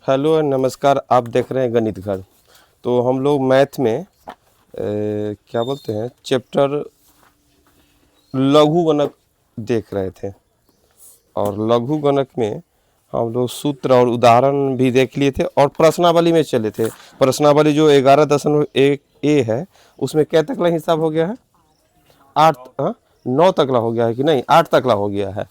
Hello and नमस्कार। आप देख रहे हैं गणित घर। तो हम लोग मैथ में क्या बोलते हैं चैप्टर लघु गणक देख रहे थे। और लघु गणक में हम लोग सूत्र और उदाहरण भी देख लिए थे और प्रश्नावली में चले थे। प्रश्नावली जो 11.1 है उसमें क्या तकला हिसाब हो गया है? 8 9 तकला हो गया है कि नहीं? 8 तकला हो गया है।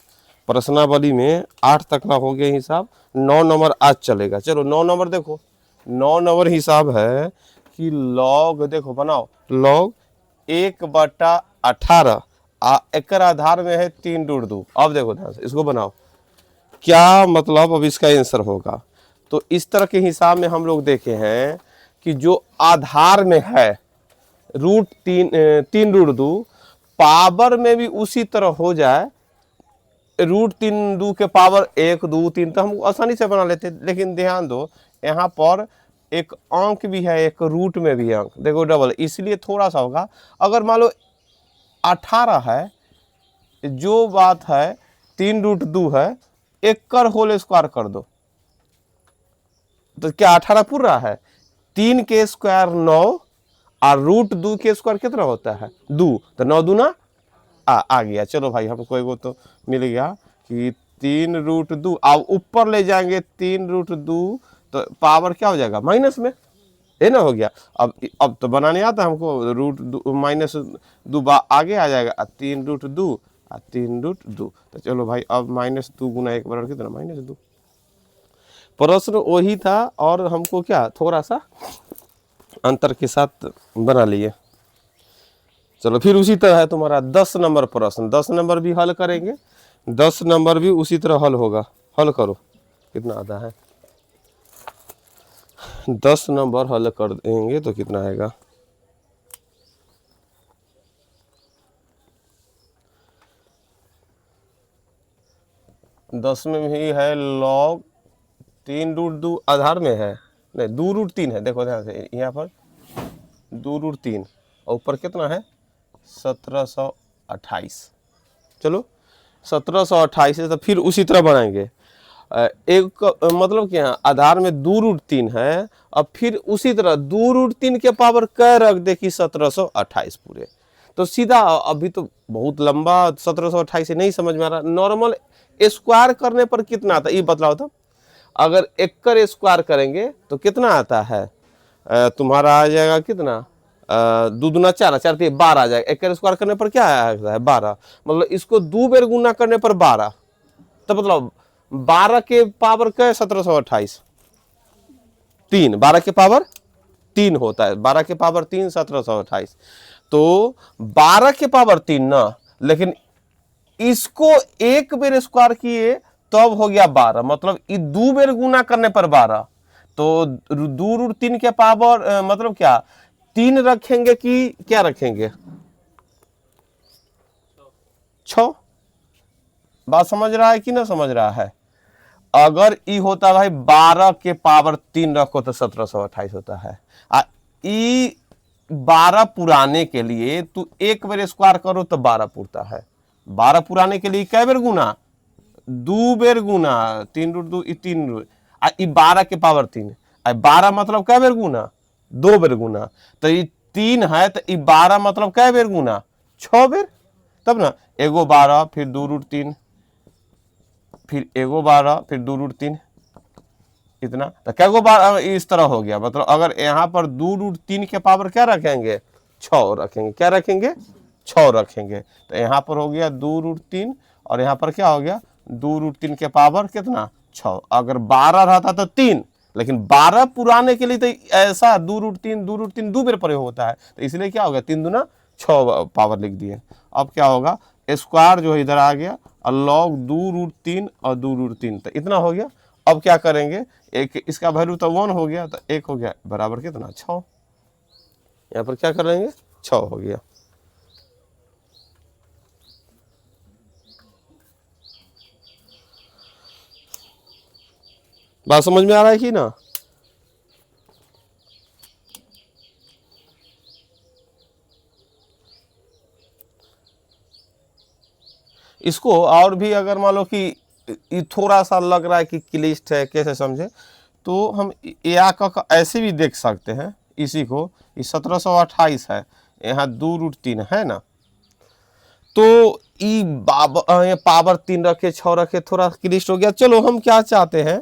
प्रश्नावली में 8 तकला हो गया हिसाब। 9 नंबर आज चलेगा। चलो 9 नंबर देखो। 9 नंबर हिसाब है कि लॉग, देखो बनाओ, लॉग 1/18 एकर आधार में है 3√2। अब देखो ध्यान से इसको बनाओ, क्या मतलब अब इसका आंसर होगा। तो इस तरह के हिसाब में हम लोग देखे हैं कि जो आधार में है √3 पावर में भी उसी तरह हो जाए। √3 के पावर 1 2 3 तो हम आसानी से बना लेते, लेकिन ध्यान दो यहाँ पर एक अंक भी है, एक रूट में भी अंक, देखो डबल, इसलिए थोड़ा सा होगा। अगर मान लो 18 है, जो बात है 3√2 है, 1 कर होल स्क्वायर कर दो तो क्या 18 पूरा रहा है? 3 के स्क्वायर 9 और √2 के स्क्वायर कितना होता है? 2, तो 9 दूना आ गया। चलो भाई हमको एगो तो मिल गया कि 3√2। अब ऊपर ले जाएंगे 3√2 तो पावर क्या हो जाएगा? माइनस में, ये ना हो गया। अब तो बनाने आता हमको, √-2 आगे आ जाएगा 3√2 और 3√2। तो चलो भाई अब -2 गुना 1 बराबर कितना? -2। प्रश्न वही था और हमको क्या थोड़ा सा अंतर के साथ बना लिए। चलो फिर उसी तरह है तुम्हारा 10 नंबर प्रश्न। 10 नंबर भी हल करेंगे, 10 नंबर भी उसी तरह हल होगा। हल करो, कितना आता है? 10 नंबर हल कर देंगे तो कितना आएगा? दस में भी है लॉग 3√2 आधार में है, नहीं 2√3 है। देखो ध्यान से यहाँ पर 2√3 और ऊपर कितना है? 1728। चलो 1728 है तो फिर उसी तरह बनाएंगे। एक मतलब क्या आधार में 2√3 है, अब फिर उसी तरह 2√3 के पावर क रख दे कि 1728 पूरे। तो सीधा अभी तो बहुत लंबा 1728 से नहीं समझ में आ रहा। नॉर्मल स्क्वायर करने पर कितना आता है ये बतलाओ तो। अगर 1 कर स्क्वायर करेंगे तो कितना आता है? तुम्हारा आ जाएगा कितना? 2 दूना 4, 4 3 12 आ जाएगा। 1 कर स्क्वायर करने पर क्या आता है? 12। मतलब इसको 2 बेर गुना करने पर 12, तो मतलब 12 के पावर का 1728, 3, 12 के पावर 3 होता है। 12 के पावर 3 1728। तो 12 के पावर 3 ना, लेकिन इसको 1 बेर स्क्वायर किए तब हो गया 12, मतलब 2 बेर गुना करने पर 12। तो 2√3 के पावर मतलब क्या 3 रखेंगे कि क्या रखेंगे? 6। बात समझ रहा है कि ना समझ रहा है? अगर ई होता भाई 12 के पावर 3 रखो तो 1728 होता है। ई 12 पुराने के लिए तू 1 बेर स्क्वायर करो तो 12 पुरता है। 12 पुराने के लिए कै बेर गुना? 2 बेर गुना। 3√2 3 ई 12 के पावर 3, 12 मतलब कै बेर गुना? 2 बेर गुना। तो ये 3 है तो ई 12 मतलब कै बेर गुना? 6 बेर। तब ना एगो 12 फिर 2√3 फिर एगो 12 फिर 2√3, इतना तो क्या गो 12 इस तरह हो गया। मतलब अगर यहाँ पर 2√3 के पावर क्या रखेंगे? 6 रखेंगे। क्या रखेंगे? 6 रखेंगे। तो यहाँ पर हो गया 2√3 और यहाँ पर क्या हो गया? 2√3 के पावर कितना? 6। अगर 12 रहता तो 3, लेकिन 12 पुराने के लिए तो ऐसा 2√3 2 बेर प्रयोग होता है, तो इसलिए क्या हो गया 3 दूना 6 पावर लिख दिए। अब क्या होगा? स्क्वायर जो इधर आ गया और लॉग 2√3 और 2√3, तो इतना हो गया। अब क्या करेंगे? एक इसका वैल्यू तो 1 हो गया, तो 1 हो गया बराबर कितना? 6। यहाँ पर क्या करेंगे? 6 हो गया। बात समझ में आ रहा है कि ना? इसको और भी अगर मान लो कि थोड़ा सा लग रहा है कि क्लिष्ट है, कैसे समझे तो हम या का ऐसे भी देख सकते हैं इसी को, ये 1728 है, यहाँ 2√3 है ना, तो ई पावर 3 रखे 6 रखे थोड़ा क्लिष्ट हो गया। चलो हम क्या चाहते हैं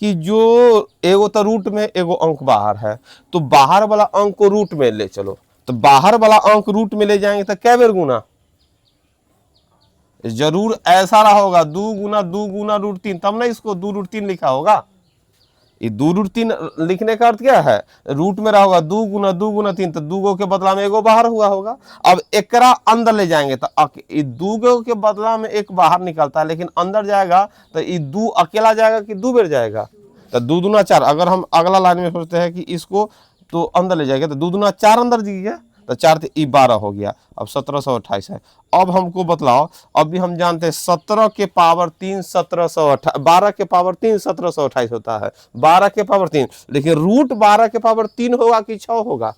कि जो एगो तो रूट में एगो अंक बाहर है, तो बाहर वाला अंक को रूट में ले चलो, तो बाहर वाला अंक रूट में ले जाएंगे तो कै बेर गुना, जरूर ऐसा रहा होगा 2 × 2 × √3, तब ना इसको 2√3 लिखा होगा। ये 2√3 लिखने का अर्थ क्या है, रूट में रहा होगा 2 × 2 × 3, तो 2 के बदला में एगो बाहर हुआ होगा। अब एकरा अंदर ले जाएंगे तो 2 के बदला में एक बाहर निकलता है, लेकिन अंदर जाएगा तो ये 2 अकेला जाएगा कि 2 बेर जाएगा, तो 2 दूना 4। अगर हम अगला लाइन में सोचते हैं कि इसको तो अंदर ले जाएगा तो 2 दूना 4 अंदर जी गया, तो 4 तो ई 12 हो गया। अब 1728 है। अब हमको बतलाओ, अभी हम जानते हैं 17 के पावर 3 1728, 12 के पावर 3 1728 होता है, 12 के पावर 3, लेकिन रूट 12 के पावर 3 होगा कि 6 होगा,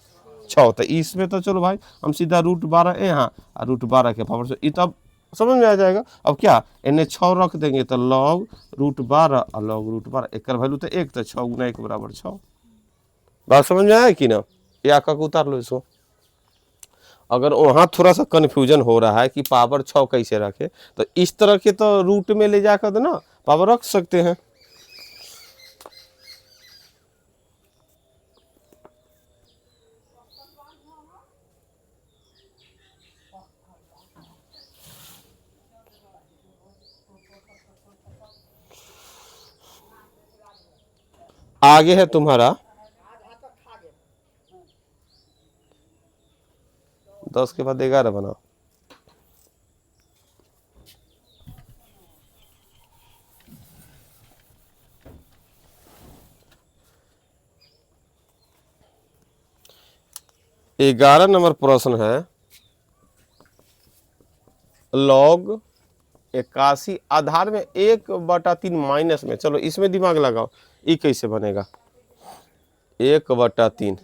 6। तो इसमें तो चलो भाई हम सीधा √12 यहाँ और √12 के पावर से, तब समझ में आ जाएगा। अब क्या इन्हें 6 रख देंगे तो log √12 और log √12, एक वैल्यू तो 1, तो 6 × 1 = 6। बात समझ में आया कि ना, या का उतार लो इसको। अगर वहाँ थोड़ा सा कन्फ्यूजन हो रहा है कि पावर 6 कैसे रखे, तो इस तरह के तो रूट में ले जाकर ना पावर रख सकते हैं। आगे है तुम्हारा 10 के बाद 11 बनाओ। ग्यारह नंबर प्रश्न है, log 81 आधार में 1/3 माइनस में, चलो इसमें दिमाग लगाओ, ये कैसे बनेगा 1/3,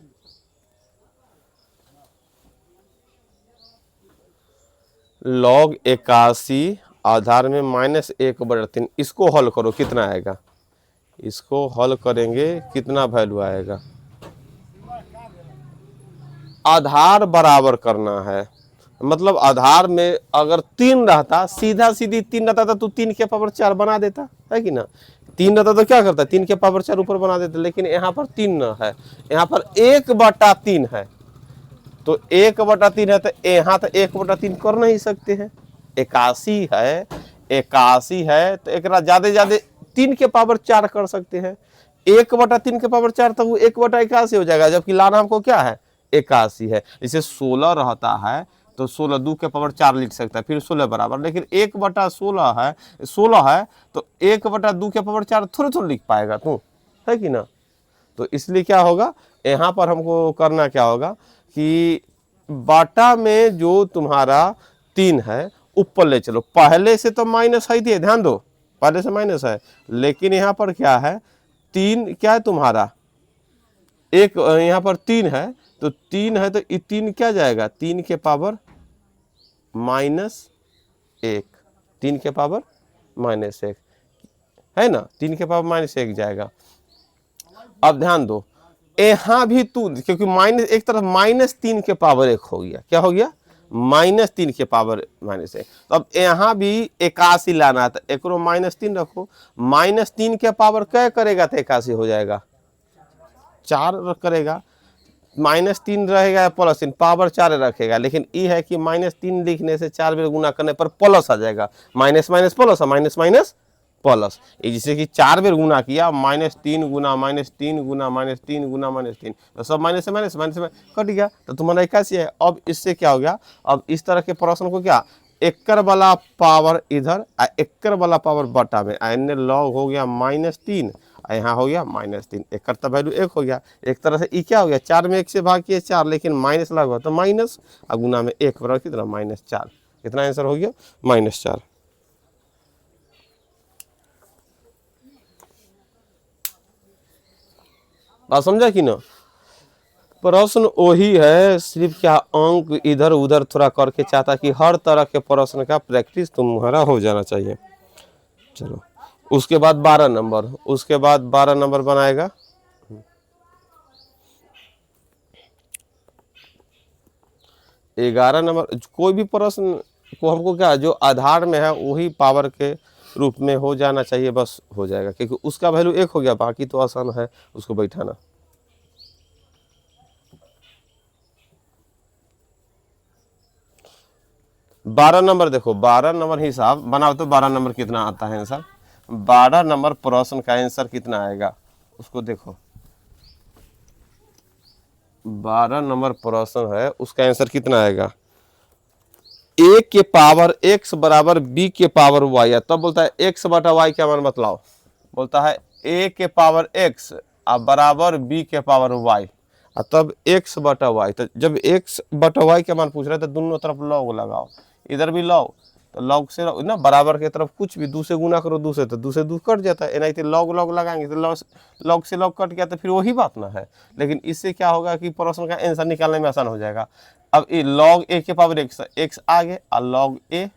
log 81 आधार में -1/3, इसको हल करो कितना आएगा, इसको हल करेंगे कितना वैल्यू आएगा, आधार बराबर करना है, मतलब आधार में अगर 3 रहता, सीधा सीधी 3 रहता था तो 3 के पावर 4 बना देता है कि ना, 3 रहता तो क्या करता, 3 के पावर 4 ऊपर बना देता, लेकिन यहाँ पर 3 न है, यहाँ पर 1/3 है, तो 1/3 है, तो यहाँ तो 1/3 कर नहीं सकते हैं, 81 है, 81 है, तो एक ज्यादा 3 के पावर 4 कर सकते हैं, 1/3 के पावर 4 तो वो 1/81 हो जाएगा, जबकि लाना हमको क्या है 81 है। जैसे 16 रहता है तो 16 2 के पावर 4 लिख सकता है, फिर 16 बराबर, लेकिन 1/16 है, 16 है तो 1/2 के पावर 4 थोड़ा लिख पाएगा तू, है कि ना। तो इसलिए क्या होगा, यहाँ पर हमको करना क्या होगा कि बाटा में जो तुम्हारा 3 है ऊपर ले चलो, पहले से तो माइनस है, दिए ध्यान दो, पहले से माइनस है, लेकिन यहाँ पर क्या है 3 क्या है तुम्हारा, एक यहाँ पर 3 है, तो 3 है तो ये 3 क्या जाएगा, 3 के पावर -1, 3 के पावर -1 है ना, 3 के पावर -1 जाएगा। अब ध्यान दो यहाँ भी तू, क्योंकि माइनस एक तरफ -3 के पावर 1 हो गया, क्या हो गया -3 के पावर -1, तो अब यहाँ भी 81 लाना है, तो एक -3 रखो, -3 के पावर क्या करेगा तो 81 हो जाएगा, 4 करेगा, -3 रहेगा +3 पावर 4 रखेगा, लेकिन ये है कि -3 लिखने से 4 बेर गुना करने पर प्लस आ जाएगा, minus minus plus, minus minus plus, जैसे कि 4 बेर गुना किया, -3 गुना -3 गुना -3 गुना -3, तो सब माइनस से माइनस माइनस में कट गया, तो तुम्हारा 81 है। अब इससे क्या हो गया, अब इस तरह के प्रश्न को क्या, एकड़ वाला पावर इधर, एकड़ वाला पावर बटा में, इन्हें लॉग हो गया -3, यहाँ हो गया -3, एक करता वैल्यू 1 हो गया, एक तरह से ये क्या हो गया, 4 में 1 से भाग किए 4, लेकिन माइनस लगा तो माइनस, और गुना में 1 बराबर कितना -4, कितना आंसर हो गया -4। बात समझा कि ना, प्रश्न वही है, सिर्फ क्या अंक इधर उधर थोड़ा करके चाहता कि हर तरह के प्रश्न का प्रैक्टिस तुम्हारा हो जाना चाहिए। चलो उसके बाद 12 नंबर, उसके बाद 12 नंबर बनाएगा 11 नंबर कोई भी प्रश्न को हमको क्या जो आधार में है वही पावर के रूप में हो जाना चाहिए, बस हो जाएगा, क्योंकि उसका वैल्यू 1 हो गया, बाकी तो आसान है उसको बैठाना। बारह नंबर देखो, 12 नंबर हिसाब बनाओ तो 12 नंबर कितना आता है आंसर। 12 नंबर प्रश्न का आंसर कितना आएगा उसको देखो। 12 नंबर प्रश्न है, उसका आंसर कितना आएगा। ए के पावर एक्स बराबर बी के पावर वाई है, तब बोलता है एक्स बटा वाई क्या मान बतलाओ। बोलता है ए के पावर एक्स बराबर बी के पावर वाई, तब एक्स बटा वाई। तो जब एक्स बटा वाई के मान पूछ रहे हैं तो दोनों तरफ लॉग लगाओ, इधर भी लॉग, तो लॉग से ना बराबर के तरफ कुछ भी दो से गुना करो, दो से तो दो से दो कट जाता है, नहीं तो लॉग लॉग लगाएंगे तो लॉग से लॉग कट गया तो फिर वही बात ना है। लेकिन इससे क्या होगा कि प्रश्न का आंसर निकालने में आसान हो जाएगा। अब ये लॉग ए के पावर एक्स, एक्स आगे और लॉग ए,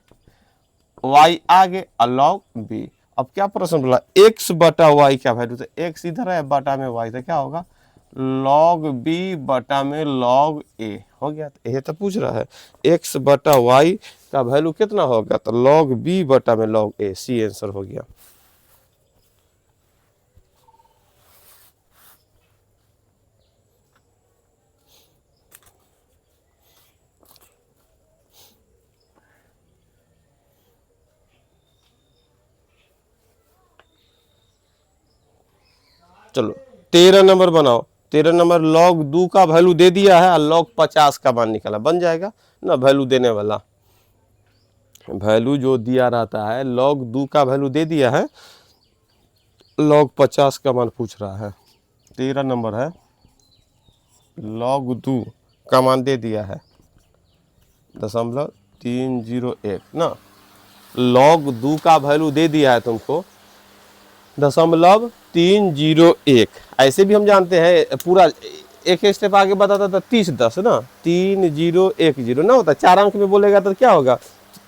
वाई आगे और लॉग बी। अब क्या प्रश्न बोला, एक्स बटा वाई क्या वैल्यू, तो एक्स इधर है बटा में वाई, तो क्या होगा लॉग बी बटा में लॉग ए हो गया। तो ये तो पूछ रहा है एक्स बटा वाई का वैल्यू कितना होगा, तो लॉग बी बटा में लॉग ए, सी आंसर हो गया। चलो 13 नंबर बनाओ। 13 नंबर लॉग 2 का वैल्यू दे दिया है और लॉग 50 का मान निकाला, बन जाएगा ना। वैल्यू देने वाला वैल्यू जो दिया रहता है, लॉग 2 का वैल्यू दे दिया है, लॉग 50 का मान पूछ रहा है। 13 नंबर है, लॉग 2 का मान दे दिया है 0.301 ना। लॉग 2 का वैल्यू दे दिया है तुमको 0.301। ऐसे भी हम जानते हैं पूरा एक स्टेप आगे बताता था 30-10 ना, 3010 ना होता, 4 अंक में बोलेगा तो क्या होगा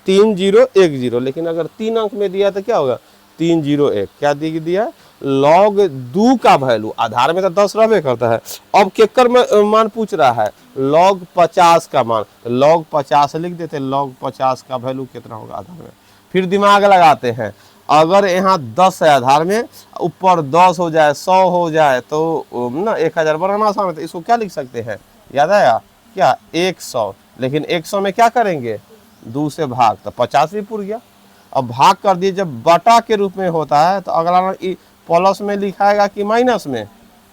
3010, लेकिन अगर 3 अंक में दिया तो क्या होगा 301। क्या दिया लॉग 2 का वैल्यू, आधार में तो 10 रहबे करता है। अब केकर मान पूछ रहा है लॉग 50 का मान, तो लॉग 50 लिख देते, लॉग 50 का वैल्यू कितना होगा आधार में। फिर दिमाग लगाते हैं, अगर यहाँ 10 है आधार में, ऊपर 10 हो जाए 100 हो जाए तो ना 1000 बनाना आसान है, तो इसको क्या लिख सकते हैं, याद आया क्या 100। लेकिन 100 में क्या करेंगे 2 से भाग, तो 50 भी पूर गया। अब भाग कर दिए, जब बटा के रूप में होता है तो अगला प्लस में लिखाएगा कि माइनस में,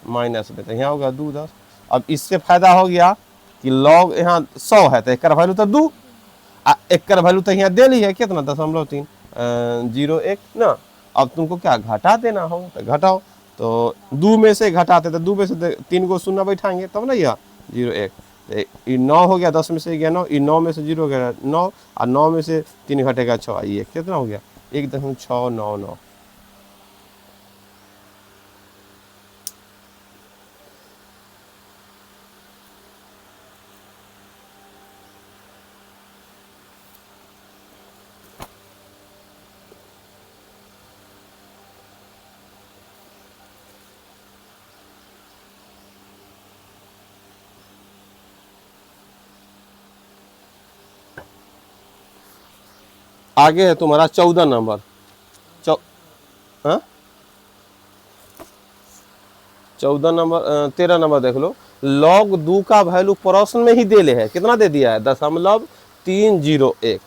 माइनस में, तो यहाँ होगा 2 10। अब इससे फायदा हो गया कि लॉग यहाँ 100 है तो एक वैल्यू तो 2, एक वैल्यू तो यहाँ दे ली है कितना 0.301 ना। अब तुमको क्या घटा देना हो तो घटाओ, तो 2 में से घटाते तो 2 में से 3 को शून्य बैठाएंगे तब ना, यह 0.1, 9 हो गया, 10 में से गया 9, 9 में से 0 गया 9, और 9 में से 3 घटेगा 6, ये कितना हो गया 1.699। आगे है तुम्हारा 14 नंबर। 14 नंबर 13 नंबर देख लो। लॉग 2 का वैल्यू प्रश्न में ही दे ले है, कितना दे दिया है 0.301,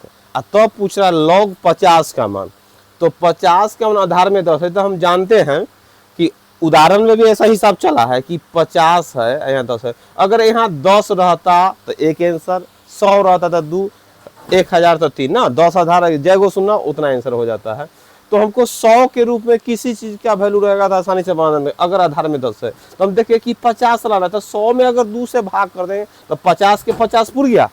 तब पूछ रहा है लॉग 50 का मान। तो 50 का मान आधार में 10 है, तो हम जानते हैं कि उदाहरण में भी ऐसा हिसाब चला है कि 50 है यहाँ 10 है। अगर यहाँ 10 रहता तो एक आंसर, 100 रहता तो 2, 1000 तो 3 ना, 10 आधार जैगो सुनना उतना आंसर हो जाता है। तो हमको 100 के रूप में किसी चीज का वैल्यू रहेगा तो आसानी से बनाने में, अगर आधार में 10 है तो हम देखिए कि 50 रहा है, तो 100 में अगर 2 से भाग कर देंगे तो 50 के 50 पूर गया।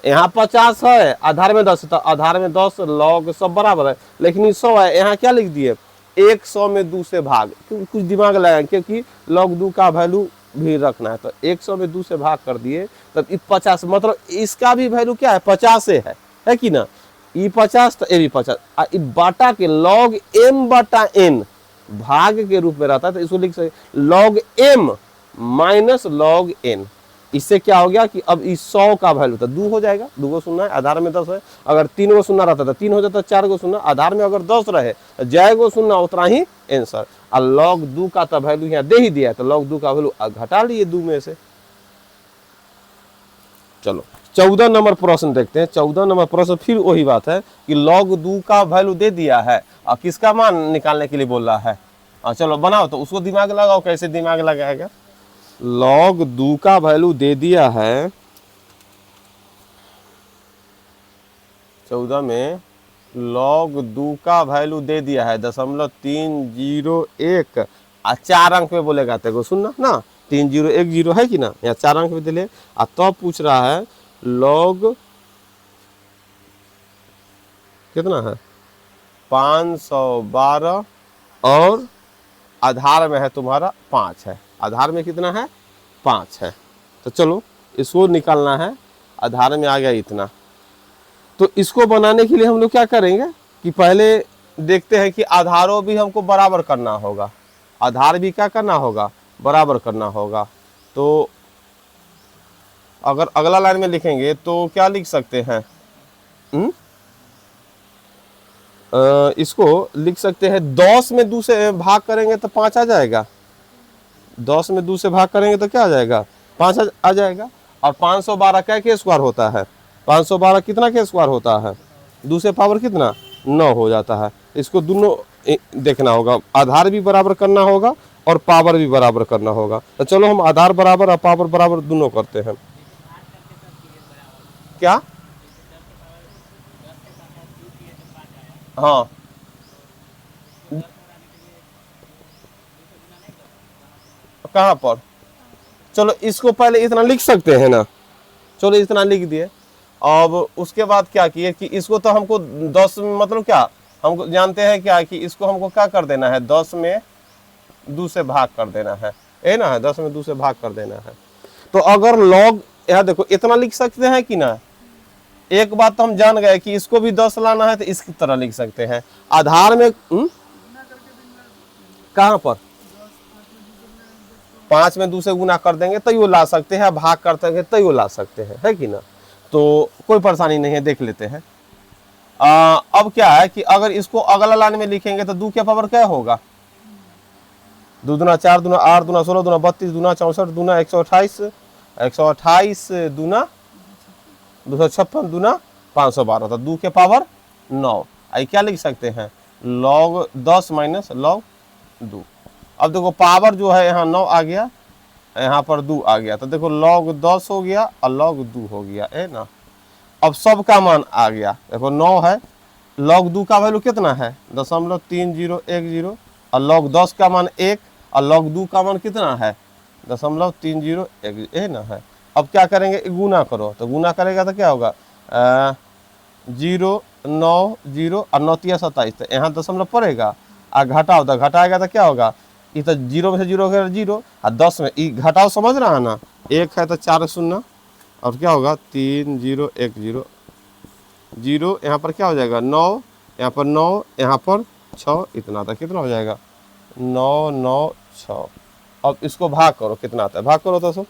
यहाँ 50 है आधार में 10 है, तो आधार में 10 लॉग सब बराबर है, लेकिन 100 है, यहाँ क्या लिख दिए 100 में 2 से भाग, कुछ दिमाग लगाएं क्योंकि लॉग 2 का वैल्यू भी रखना है। तो 100 में 2 से भाग कर दिए तब 50, मतलब इसका भी वैल्यू क्या है 50 है कि ना, ई 50 तो ए भी 50, बाटा के लॉग m बटा n भाग के रूप में रहता है, तो इसको लिख सकते log m minus log n। इससे क्या हो गया कि अब इस 100 का वैल्यू था 2 हो जाएगा, 2 गो शून्य है, आधार में 10 है। अगर 3 गो शून्य रहता था 3 हो जाता, 4 गो शून्य, आधार में अगर 10 रहे तो जय गो शून्य उतना ही आंसर। और log 2 का तो वैल्यू यहाँ दे ही दिया है, तो log 2 का वैल्यू घटा लिए 2 में से। चलो 14 नंबर प्रश्न देखते हैं। 14 नंबर प्रश्न फिर वही बात है कि log 2 का वैल्यू दे दिया है और किसका मान निकालने के लिए बोल रहा है। चलो बनाओ, तो उसको दिमाग लगाओ, कैसे दिमाग लगाएगा। log 2 का वैल्यू दे दिया है 14 में, log 2 का वैल्यू दे दिया है 0.301 और 4 अंक में बोलेगा तेरे सुनना ना, 3010 है कि ना, यहाँ 4 अंक में दिले। तो पूछ रहा है log कितना है 512 और आधार में है तुम्हारा 5 है, आधार में कितना है 5 है। तो चलो इसको निकालना है, आधार में आ गया इतना। तो इसको बनाने के लिए हम लोग क्या करेंगे कि पहले देखते हैं कि आधारों भी हमको बराबर करना होगा, आधार भी क्या करना होगा बराबर करना होगा। तो अगर अगला लाइन में लिखेंगे तो क्या लिख सकते हैं, इसको लिख सकते हैं 10 में 2 से भाग करेंगे तो 5 आ जाएगा, 10 में 2 से भाग करेंगे तो क्या आ जाएगा 5 आ जाएगा। और 512 क्या के स्क्वायर होता है, 512 कितना के स्क्वायर होता है, 2 से पावर कितना 9 हो जाता है। इसको दोनों देखना होगा, आधार भी बराबर करना होगा और पावर भी बराबर करना होगा। तो चलो हम आधार बराबर और पावर बराबर दोनों करते हैं। क्या हाँ कहाँ पर, चलो इसको पहले इतना लिख सकते हैं ना, चलो इतना लिख दिए। अब उसके बाद क्या किए कि इसको तो हमको 10 मतलब क्या हमको जानते हैं क्या कि इसको हमको क्या कर देना है 10 में 2 से भाग कर देना है, ये ना है 10 में 2 से भाग कर देना है। तो अगर log यहाँ देखो इतना लिख सकते हैं कि ना, एक बात तो हम जान गए कि इसको भी 10 लाना है तो इसकी तरह लिख सकते हैं। आधार में कहाँ पर 5 में 2 से गुना कर देंगे तो वो ला सकते हैं, भाग करते हैं तो वो ला सकते हैं, है कि ना। तो कोई परेशानी नहीं है, देख लेते हैं। अब क्या है कि अगर इसको अगला लाइन में लिखेंगे तो 2 के पावर क्या होगा, 2 दूना 4 दूना 8 दूना 16 दूना 32 दूना 64 दूना 128 128 दूना 256 दूना 512, तो 2 के पावर 9। आई क्या लिख सकते हैं log 10 माइनस log 2। अब देखो पावर जो है यहाँ 9 आ गया, यहाँ पर 2 आ गया, तो देखो log 10 हो गया और log 2 हो गया, है ना। अब सब का मान आ गया, देखो 9 है, log 2 का वैल्यू कितना है 0.3010 और log 10 का मान 1 और log 2 का मान कितना है 0.3010, है ना है। अब क्या करेंगे गुना करो, तो गुना करेगा तो क्या होगा 0 9 0 और 9 3 27, तो यहाँ दशमलव पड़ेगा और घटाओ तो घटाएगा तो क्या होगा, ये तो 0 में से 0 हो 0 और 10 में घटाओ, समझ रहा है ना, 1 है तो 4 शून्य और क्या होगा 3010 0, यहाँ पर क्या हो जाएगा 9, यहाँ पर 9, यहाँ पर 6, इतना था, कितना हो जाएगा 9 9 6। अब इसको भाग करो, कितना आता है भाग करो तो सब,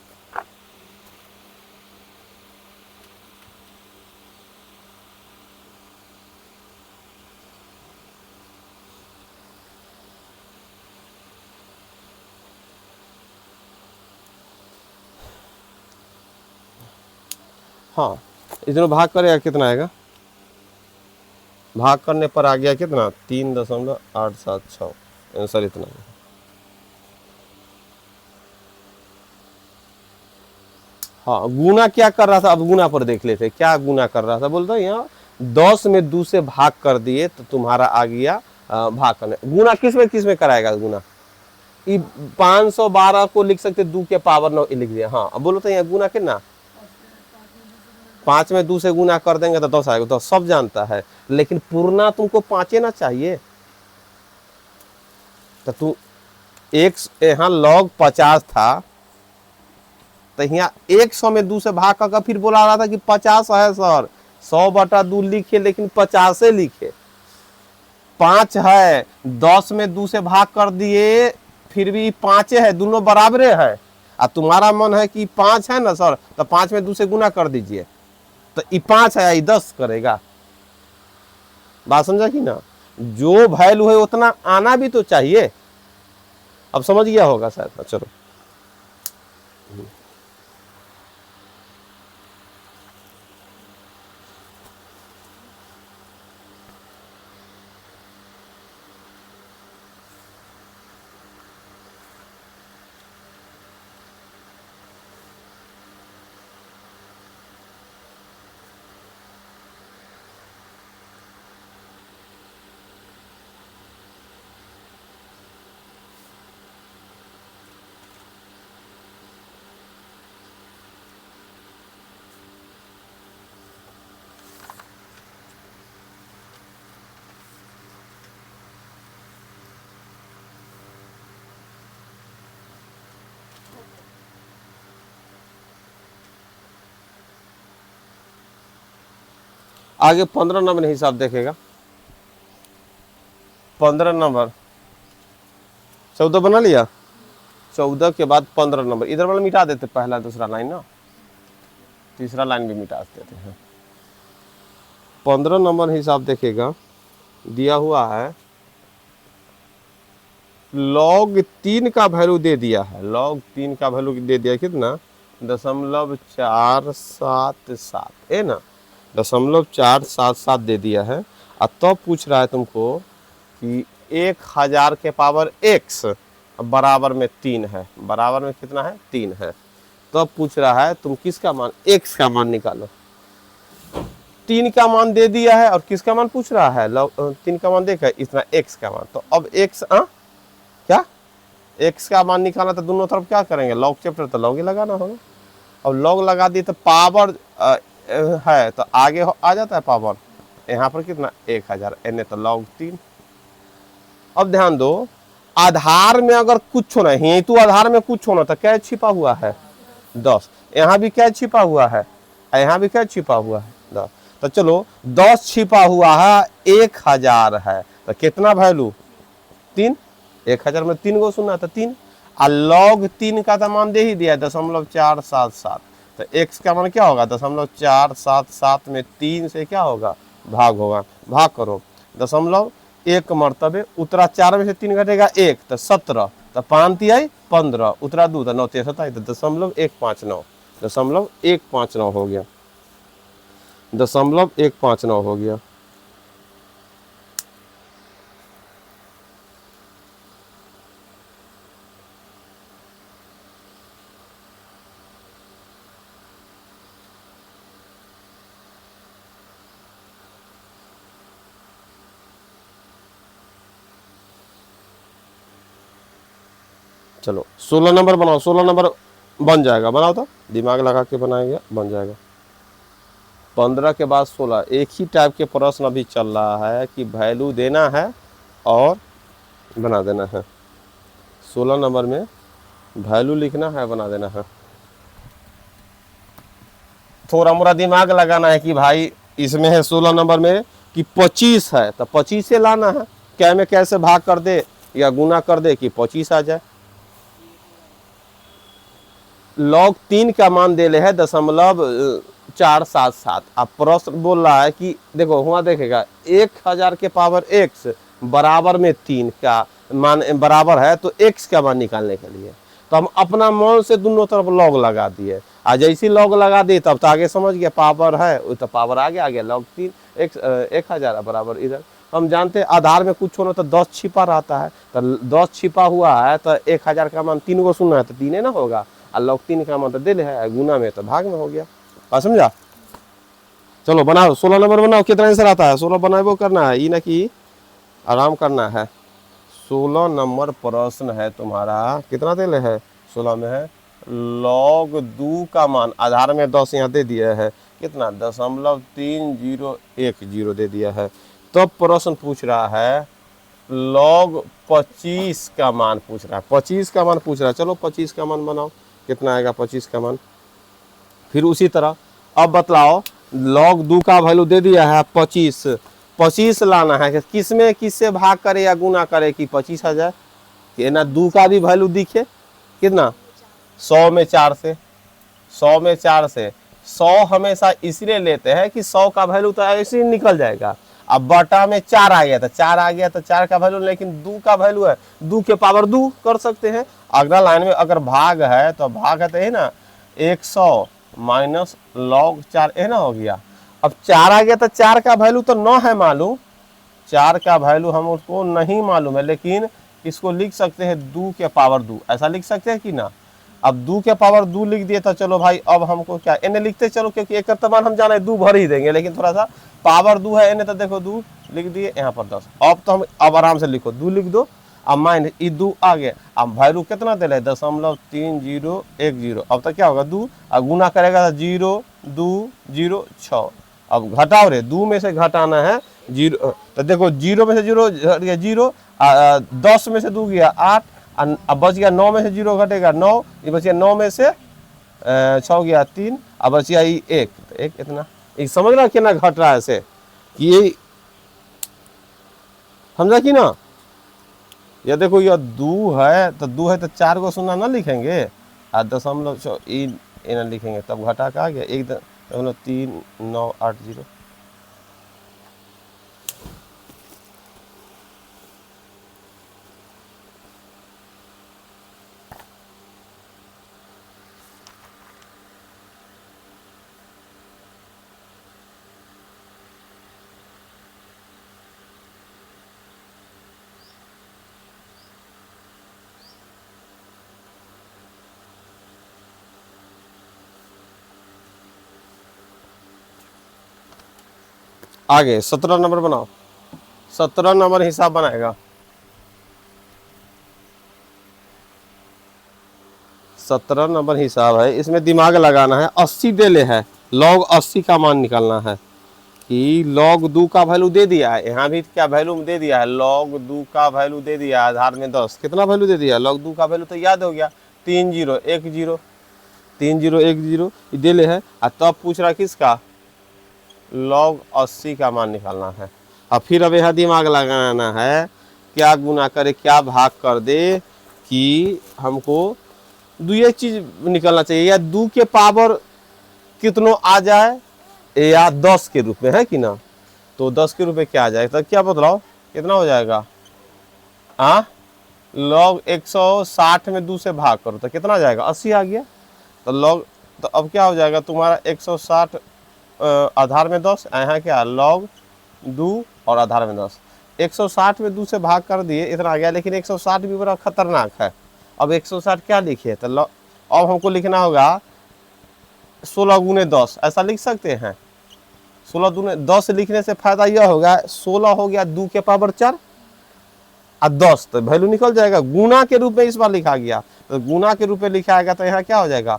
हाँ इसमें भाग करेगा कितना आएगा, भाग करने पर आ गया कितना 3.876, आंसर इतना है। हाँ गुना क्या कर रहा था, अब गुना पर देख लेते क्या गुना कर रहा था। बोलता है यहाँ 10 में 2 से भाग कर दिए तो तुम्हारा आ गया भाग करने। गुना किस में कराएगा गुना, 512 को लिख सकते 2 के पावर 9 लिख दिया। हाँ अब बोलो तो यहाँ गुना कितना 5 में 2 से गुना कर देंगे तो 10 आएगा, तो सब जानता है, लेकिन पूर्णा तुमको 5 ना चाहिए। तो तू एक यहाँ log 50 था, तो यहाँ 100 में 2 से भाग कर फिर बोला रहा था कि 50 है सर, 100/2 लिखे लेकिन 50 से लिखे, 5 है 10 में 2 से भाग कर दिए फिर भी 5 है, दोनों बराबर है, तुम्हारा मन है कि 5 है ना सर, तो 5 में 2 से गुना कर दीजिए, तो ये 5 है, ये 10 करेगा। बात समझा कि ना? जो वैल्यू है उतना आना भी तो चाहिए। अब समझ गया होगा शायद। चलो आगे 15 नंबर हिसाब देखेगा। 15 नंबर 14 बना लिया। 14 के बाद 15 नंबर इधर वाला मिटा देते, पहला दूसरा लाइन ना, तीसरा लाइन भी मिटा देते हैं। 15 नंबर हिसाब देखेगा, दिया हुआ है log 3 का वैल्यू दे दिया है, log 3 का वैल्यू दे दिया कितना, 0.477 है ना, 0.477 दे दिया है। और तो पूछ रहा है तुमको कि 1000 के पावर x बराबर में 3 है, बराबर में कितना है, 3 है। तो पूछ रहा है तुम किसका मान, x का मान निकालो। 3 का मान दे दिया है और किसका मान पूछ रहा है, 3 का मान देखा इतना, x का मान। तो अब x क्या x का मान निकालना, तो दोनों तरफ क्या करेंगे, लॉग चैप्टर तो लॉग ही लगाना होगा। अब लॉग लगा दी तो पावर है तो आगे आ जाता है पावर, यहाँ पर कितना 1000, एने तो log 3। अब ध्यान दो, आधार में अगर कुछ होना है, तो आधार में कुछ होना तो क्या छिपा हुआ है, 10। यहाँ भी क्या छिपा हुआ है, यहाँ भी क्या छिपा हुआ है, 10। तो चलो 10 छिपा हुआ है, 1000 है, तो कितना वैल्यू, 3। 1000 में 3 को सुना तो 3, और log 3 का तो मान दे ही दिया 0.477। तो x का मान क्या होगा, 0.477 में 3 से क्या होगा, भाग होगा, भाग करो। 0.1 मरतबे उतरा, 4 में से 3 घटेगा 1 तो 17, तो 5 तिहाई 15, उतरा 2 तो 9 तिहाई 27, तो 0.159, 0.159 हो गया, 0.159 हो गया। चलो 16 नंबर बनाओ, 16 नंबर बन जाएगा, बनाओ तो दिमाग लगा के बनाएगा, बन जाएगा। 15 के बाद 16, एक ही टाइप के प्रश्न अभी चल रहा है कि वैल्यू देना है और बना देना है। 16 नंबर में वैल्यू लिखना है, बना देना है। थोड़ा मोड़ा दिमाग लगाना है कि भाई इसमें है 16 नंबर में कि 25 है, तो 25 से लाना है, क्या में कैसे भाग कर दे या गुना कर दे कि 25 आ जाए। log 3 का मान दे ले है 0.477। अब प्रश्न बोल रहा है कि देखो हुआ देखेगा 1000 के पावर x बराबर में 3 का मान बराबर है, तो x का मान निकालने के लिए तो हम अपना मन से दोनों तरफ log लगा दिए। आज जैसे log लगा दिए तब तो आगे समझ गया, पावर है तो पावर आगे आ गया, log 3 x 1000 बराबर इधर। हम जानते हैं आधार में कुछ होना तो 10 छिपा रहता है, तो 10 छिपा हुआ है तो 1000 का मान 3 को सुनना है तो 3 ना होगा, और log 3 का मान तो दे है, गुना में तो भाग में हो गया। बात समझा? चलो बनाओ 16 नंबर बनाओ, कितना आंसर आता है, 16 बनाए वो करना है, ये ना कि आराम करना है। 16 नंबर प्रश्न है तुम्हारा, कितना दे है, 16 में है log 2 का मान, आधार में 10 यहाँ दे दिया है, कितना 0.3010 दे दिया है। तो प्रश्न पूछ रहा है log 25 का मान पूछ रहा है, 25 का मान पूछ रहा है। चलो 25 का मान बनाओ, कितना आएगा 25 का मान। फिर उसी तरह अब बतलाओ log 2 का वैल्यू दे दिया है 25, 25 लाना है, किस में किससे भाग करे या गुना करे कि 25 आ जाए, कि ना 2 का भी वैल्यू दिखे, कितना 100 में 4 से, 100 में 4 से 100 हमेशा इसलिए लेते हैं कि 100 का वैल्यू तो ऐसे ही निकल जाएगा। अब बटा में 4 आ गया था, 4 आ गया तो 4 का वैल्यू, लेकिन 2 का वैल्यू है, 2 के पावर 2 कर सकते हैं। अगला लाइन में अगर भाग है तो भाग है तो है ना 100 माइनस log 4 है ना हो गया। अब 4 आ गया तो 4 का वैल्यू तो 9 है मालूम, 4 का वैल्यू हम उसको नहीं मालूम है, लेकिन इसको लिख सकते हैं 2 के पावर 2, ऐसा लिख सकते हैं कि ना। अब 2 के पावर 2 लिख दिए तो चलो भाई अब हमको क्या इन्हें लिखते चलो, क्योंकि एक मान हम जाना है 2 भर ही देंगे, लेकिन थोड़ा सा पावर 2 है इन्हें तो देखो 2 लिख दिए यहाँ पर 10। अब तो हम अब आराम से लिखो 2 लिख दो। अब माइनस ये 2 आ गया, अब वैल्यू कितना दे रहे 0.3010। अब तो क्या होगा 2, अब गुना करेगा तो 0 2 0 6। अब घटाओ रे, 2 में से घटाना है 0, तो देखो 0 में से 0 घट गया 0, 10 में से 2 गया 8, अब बच गया 9 में से 0 घटेगा 9, ये बच गया 9 में से 6 गया 3, अब बच गया 1, तो 1 इतना। एक समझ रहा कितना घट रहा है ऐसे कि ये समझा कि ना। ये देखो ये 2 है तो 2 है तो 4 को शून्य ना लिखेंगे, 0.3 लिखेंगे, तब घटा का आ गया 1.3980। आगे 17 नंबर बनाओ, 17 नंबर हिसाब बनाएगा। 17 नंबर हिसाब है, इसमें दिमाग लगाना है। 80 दे ले है, log 80 का मान निकालना है कि log 2 का वैल्यू दे दिया है, यहाँ भी क्या वैल्यू दे दिया है, log 2 का वैल्यू दे दिया है, आधार में 10 कितना वैल्यू दे दिया, log 2 का वैल्यू तो याद हो गया 3010 3010 दे ले है। और तब पूछ रहा किसका, log 80 का मान निकालना है। और फिर अब यहाँ दिमाग लगाना है क्या गुना करे क्या भाग कर दे कि हमको दो ये चीज निकलना चाहिए, या 2 के पावर कितनों आ जाए या 10 के रूप में, है कि ना। तो 10 के रूप में क्या आ जाएगा, तो क्या बतलाओ कितना हो जाएगा, log 160 में 2 से भाग करो तो कितना आ जाएगा 80 आ गया। तो log तो अब क्या हो जाएगा तुम्हारा 160 आधार में 10, यहाँ क्या log 2 और आधार में 10, 160 में 2 से भाग कर दिए इतना आ गया। लेकिन 160 भी बड़ा खतरनाक है। अब 160 क्या लिखिए, तो अब हमको लिखना होगा 16 गुने 10, ऐसा लिख सकते हैं। 16 गुने 10 लिखने से फायदा यह होगा 16 हो गया 2 के पावर 4 और 10 तो वैल्यू निकल जाएगा। गुना के रूप में इस बार लिखा गया, तो गुना के रूप में लिखा आएगा तो यहाँ क्या हो जाएगा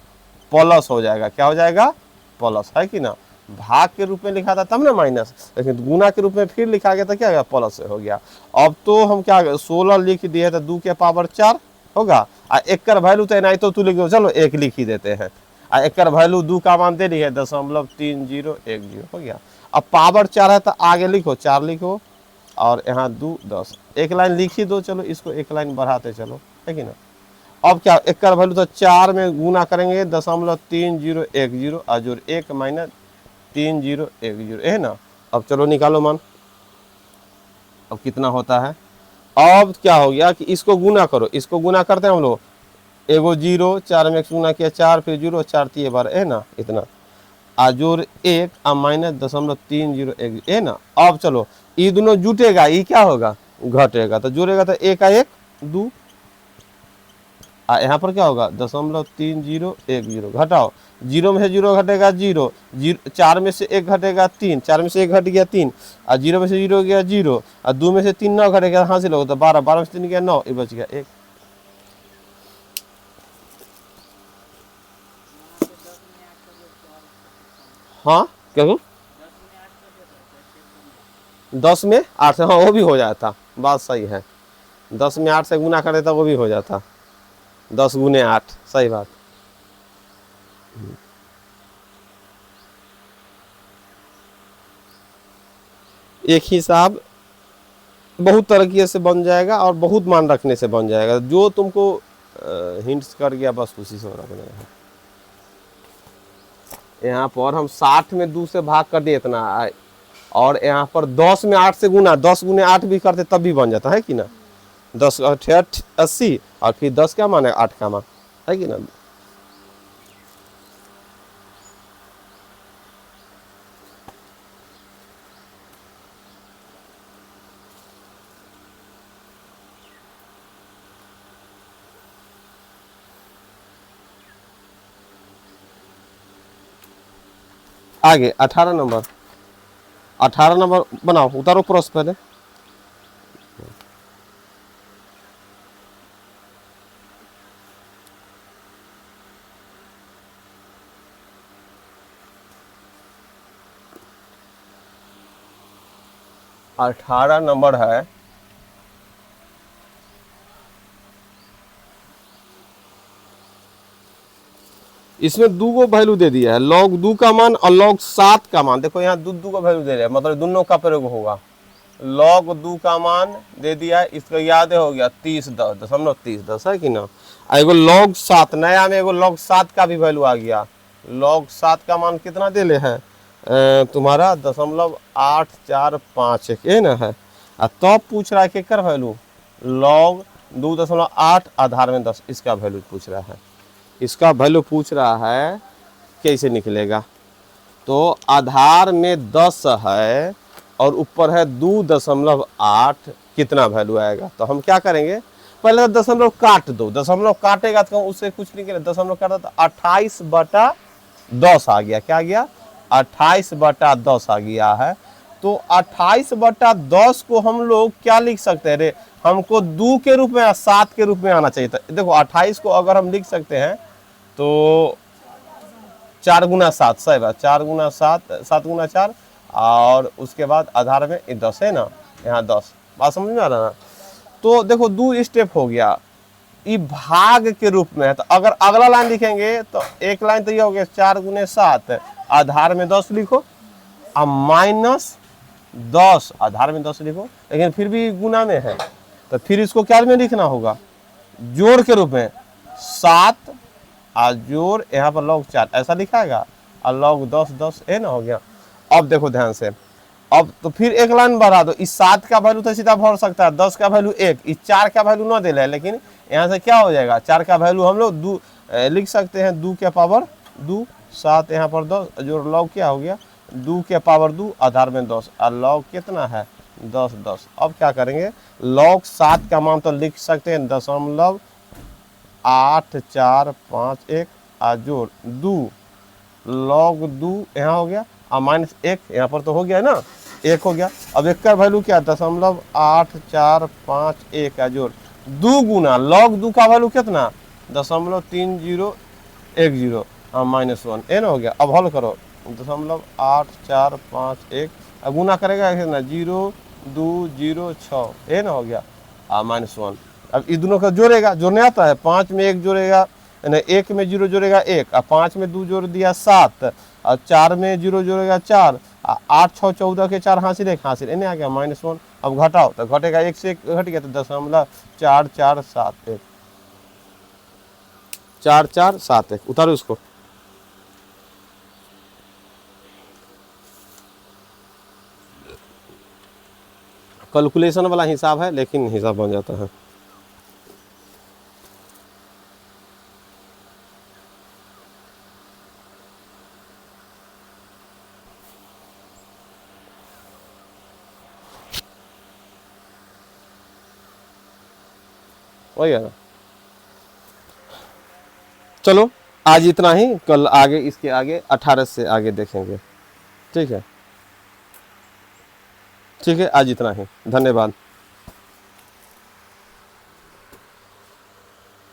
प्लस हो जाएगा, क्या हो जाएगा प्लस, है कि ना। भाग के रूप में लिखा था तब ना माइनस, लेकिन गुना के रूप में फिर लिखा गया तो क्या हो गया प्लस हो गया। अब तो हम क्या 16 लिख दिए तो 2 के पावर 4 होगा, और एक कर वैल्यू तो नहीं तो तू लिख दो, चलो 1 लिख ही देते हैं, और एक कर वैल्यू 2 का मान दे रही है 0.3010 हो गया। अब पावर 4 है तो आगे लिखो 4 लिखो, और यहाँ 2 10, एक लाइन लिख ही दो, चलो इसको एक लाइन बढ़ाते चलो, है कि ना। अब क्या एक का वैल्यू तो 4 में गुना करेंगे 0.3010 और जोड़ 1 माइनस 3010 है ना। अब चलो निकालो मान, अब कितना होता है। अब क्या हो गया कि इसको गुना करो, इसको गुना करते हैं हम लोग, एगो 0 4 में गुना किया 4 फिर 0 4 3 बार है ना इतना, आजोर 1 और माइनस 0.3010 है ना। अब चलो ये दोनों जुटेगा, ये क्या होगा घटेगा, तो जोड़ेगा तो 1 का 1 2, यहाँ पर क्या होगा 0.3010 घटाओ, 0 में से 0 घटेगा 0, 4 में से 1 घटेगा 3, 4 में से 1 घट गया 3, और 0 में से 0 गया 0, और 2 में से 3 9 घटेगा हासिल होगा तो 12, 12 में से 3 गया 9, ये बच गया 1। हाँ क्या 10 में 8 से, हाँ वो भी हो जाता, बात सही है, 10 में 8 से गुना कर देता वो भी हो जाता, 10 गुने 8 सही बात। एक हिसाब बहुत तरीके से बन जाएगा और बहुत मान रखने से बन जाएगा, जो तुमको हिंट्स कर गया, बस उसी से रखने हैं। यहाँ पर हम 60 में 2 से भाग कर दिए इतना, और यहाँ पर 10 में 8 से गुना, 10 गुने 8 भी करते तब भी बन जाता है कि ना। 10 8 80, और फिर 10 का मान है 8 का मान है कि ना। आगे 18 नंबर, 18 नंबर बनाओ, उतारो प्रश्न पहले। अठारह नंबर है, इसमें 2 को वैल्यू दे दिया है, log 2 का मान और log 7 का मान। देखो यहाँ 2 का वैल्यू दे रहे हैं, मतलब दोनों का प्रयोग होगा। log 2 का मान दे दिया है, इसका याद हो गया 30.10 है कि ना। एगो log 7 नया में, एगो log 7 का भी वैल्यू आ गया। log 7 का मान कितना दे ले है तुम्हारा 0.8451 ये ना है। तब पूछ रहा है कि कर वैल्यू log 2.8 आधार में 10, इसका वैल्यू पूछ रहा है। इसका वैल्यू पूछ रहा है कैसे निकलेगा। तो आधार में 10 है और ऊपर है 2.8, कितना वैल्यू आएगा। तो हम क्या करेंगे, पहले तो दशमलव काट दो, दशमलव काटेगा तो उससे कुछ नहीं करेगा, दशमलव काटा तो 28/10 आ गया। क्या आ गया, 28/10 आ गया है। तो 28/10 को हम लोग क्या लिख सकते हैं रे, हमको 2 के रूप में या 7 के रूप में आना चाहिए था। देखो 28 को अगर हम लिख सकते हैं तो 4 गुना 7, सही बात, 4 गुना 7, 7 गुना 4, और उसके बाद आधार में 10 है ना, यहाँ 10, बात समझ में आ रहा ना। तो देखो 2 स्टेप हो गया, ये भाग के रूप में है। तो अगर अगला लाइन लिखेंगे तो एक लाइन तो ये हो गया 4 गुने 7 आधार में 10 लिखो, और -10 आधार में 10 लिखो, लेकिन फिर भी गुना में है तो फिर इसको क्या में लिखना होगा, जोड़ के रूप में 7 और जोड़ यहाँ पर log 4 ऐसा लिखाएगा, और log 10 ये ना हो गया। अब देखो ध्यान से, अब तो फिर एक लाइन बढ़ा दो, इस 7 का वैल्यू तो सीधा भर सकता है, 10 का वैल्यू 1, इस 4 का वैल्यू ना दे रहा है, लेकिन यहाँ से क्या हो जाएगा, 4 का वैल्यू हम लोग 2 लिख सकते हैं, 2 के पावर 2, 7 यहाँ पर 10, जो log क्या हो गया 2 के पावर 2 आधार में 10, और log कितना है 10। अब क्या करेंगे, log 7 का मान तो लिख सकते हैं 0.8451 और जोड़ 2 log 2 यहाँ हो गया, और -1 यहाँ पर तो हो गया है ना, 1 हो गया। अब एक का वैल्यू क्या 0.8451 का जोड़ 2 गुना log 2 का वैल्यू कितना 0.3010 और -1 ये ना हो गया। अब हल करो 0.8451 गुना करेगा कितना 0.206 ये ना हो गया, और -1। अब इस दोनों का जोड़ेगा, जोड़ने आता है, 5 में 1 जोड़ेगा, 1 में 0 जोड़ेगा 1, और 5 में 2 जोड़ दिया 7, और 4 में 0 जोड़ेगा 4, 8 6 14 के 4 हासिल 1 हासिल, इन्हें आ गया -1। अब घटाओ तो घटेगा 1 से 1 घट गया तो 0.4471 4471 उतारो इसको। कैलकुलेशन वाला हिसाब है लेकिन हिसाब बन जाता है। वही है ना। चलो आज इतना ही, कल आगे इसके आगे 18 से आगे देखेंगे। ठीक है, ठीक है, आज इतना ही, धन्यवाद।